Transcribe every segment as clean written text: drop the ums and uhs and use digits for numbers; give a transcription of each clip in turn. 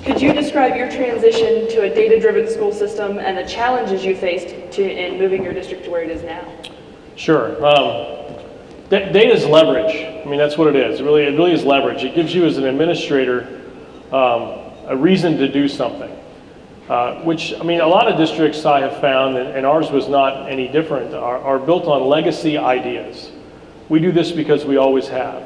Could you describe your transition to a data-driven school system and the challenges you faced in moving your district to where it is now? Sure. Data is leverage. I mean, that's what it is. It really is leverage. It gives you as an administrator a reason to do something, which, I mean, a lot of districts I have found, and ours was not any different, are built on legacy ideas. We do this because we always have.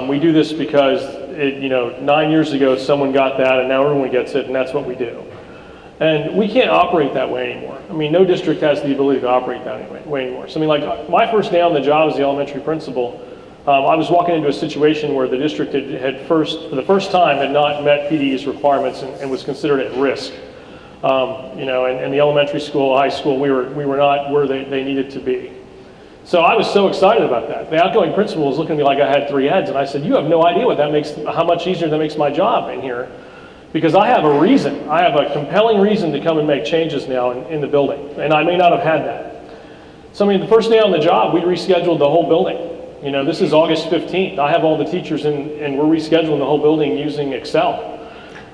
We do this because, 9 years ago someone got that and now everyone gets it, and that's what we do. And we can't operate that way anymore. I mean, no district has the ability to operate that way anymore. So I mean, like my first day on the job as the elementary principal, I was walking into a situation where the district for the first time, had not met PDE's requirements and was considered at risk. And the elementary school, high school, we were not where they needed to be. So I was so excited about that. The outgoing principal was looking at me like I had 3 heads, and I said, "You have no idea how much easier that makes my job in here, because I have a reason. I have a compelling reason to come and make changes now in the building, and I may not have had that." So I mean, the first day on the job, we rescheduled the whole building. This is August 15th. I have all the teachers in, and we're rescheduling the whole building using Excel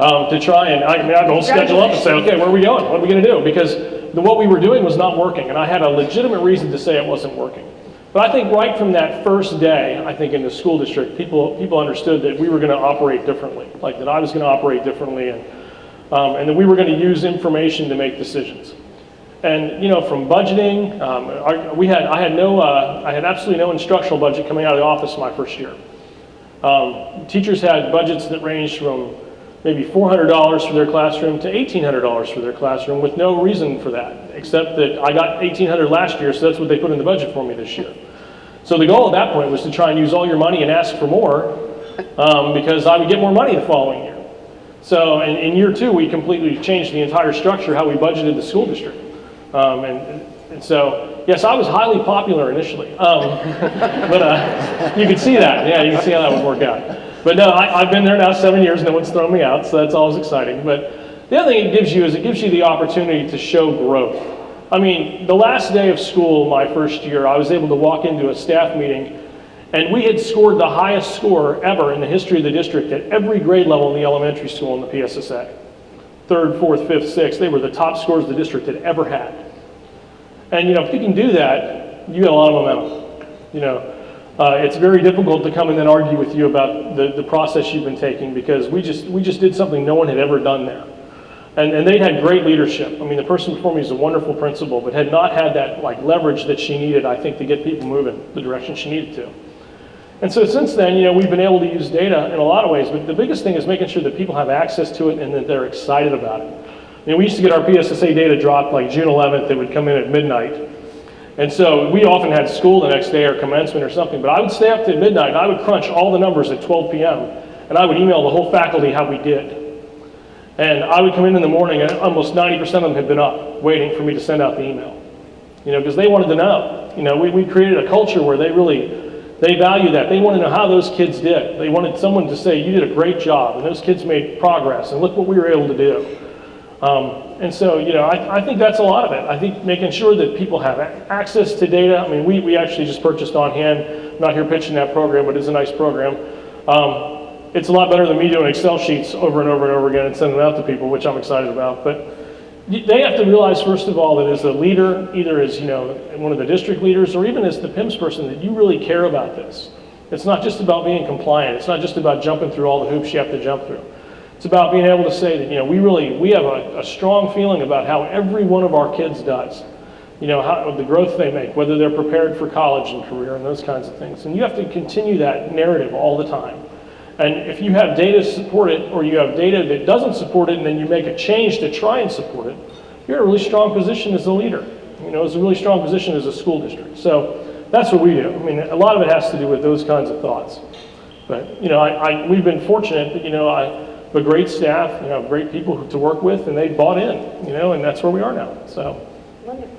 to try and, I'd go schedule up and say, okay, where are we going? What are we going to do? Because what we were doing was not working, and I had a legitimate reason to say it wasn't working. But I think right from that first day, I think in the school district, people understood that we were going to operate differently, like that I was going to operate differently, and that we were going to use information to make decisions. And from budgeting, I had absolutely no instructional budget coming out of the office my first year. Teachers had budgets that ranged from maybe $400 for their classroom to $1,800 for their classroom, with no reason for that, except that I got $1,800 last year, so that's what they put in the budget for me this year. So the goal at that point was to try and use all your money and ask for more, because I would get more money the following year. So in year 2, we completely changed the entire structure, how we budgeted the school district. And so, yes, I was highly popular initially, but you can see that. Yeah, you can see how that would work out. But no, I've been there now 7 years, no one's thrown me out, so that's always exciting. But the other thing it gives you the opportunity to show growth. I mean, the last day of school, my first year, I was able to walk into a staff meeting, and we had scored the highest score ever in the history of the district at every grade level in the elementary school in the PSSA. 3rd, 4th, 5th, 6th, they were the top scores the district had ever had. And if you can do that, you get a lot of momentum. It's very difficult to come and then argue with you about the process you've been taking, because we just did something no one had ever done there. And they had great leadership. I mean, the person before me is a wonderful principal, but had not had that leverage that she needed, I think, to get people moving the direction she needed to. And so since then, we've been able to use data in a lot of ways, but the biggest thing is making sure that people have access to it and that they're excited about it. We used to get our PSSA data dropped like June 11th, it would come in at midnight. And so we often had school the next day or commencement or something, but I would stay up to midnight and I would crunch all the numbers at 12 p.m. and I would email the whole faculty how we did. And I would come in the morning and almost 90% of them had been up waiting for me to send out the email. Because they wanted to know. We created a culture where they value that. They want to know how those kids did. They wanted someone to say, you did a great job, and those kids made progress, and look what we were able to do. And so, I think that's a lot of it. I think making sure that people have access to data. I mean, we actually just purchased On Hand. I'm not here pitching that program, but it's a nice program. It's a lot better than me doing Excel sheets over and over and over again and sending them out to people, which I'm excited about. But they have to realize, first of all, that as a leader, either as one of the district leaders or even as the PIMS person, that you really care about this. It's not just about being compliant. It's not just about jumping through all the hoops you have to jump through. It's about being able to say that we have a strong feeling about how every one of our kids does. How the growth they make, whether they're prepared for college and career and those kinds of things. And you have to continue that narrative all the time. And if you have data to support it, or you have data that doesn't support it, and then you make a change to try and support it, you're in a really strong position as a leader. It's a really strong position as a school district. So that's what we do. I mean, a lot of it has to do with those kinds of thoughts. But we've been fortunate that I have a great staff, great people to work with, and they bought in, and that's where we are now. So. Wonderful.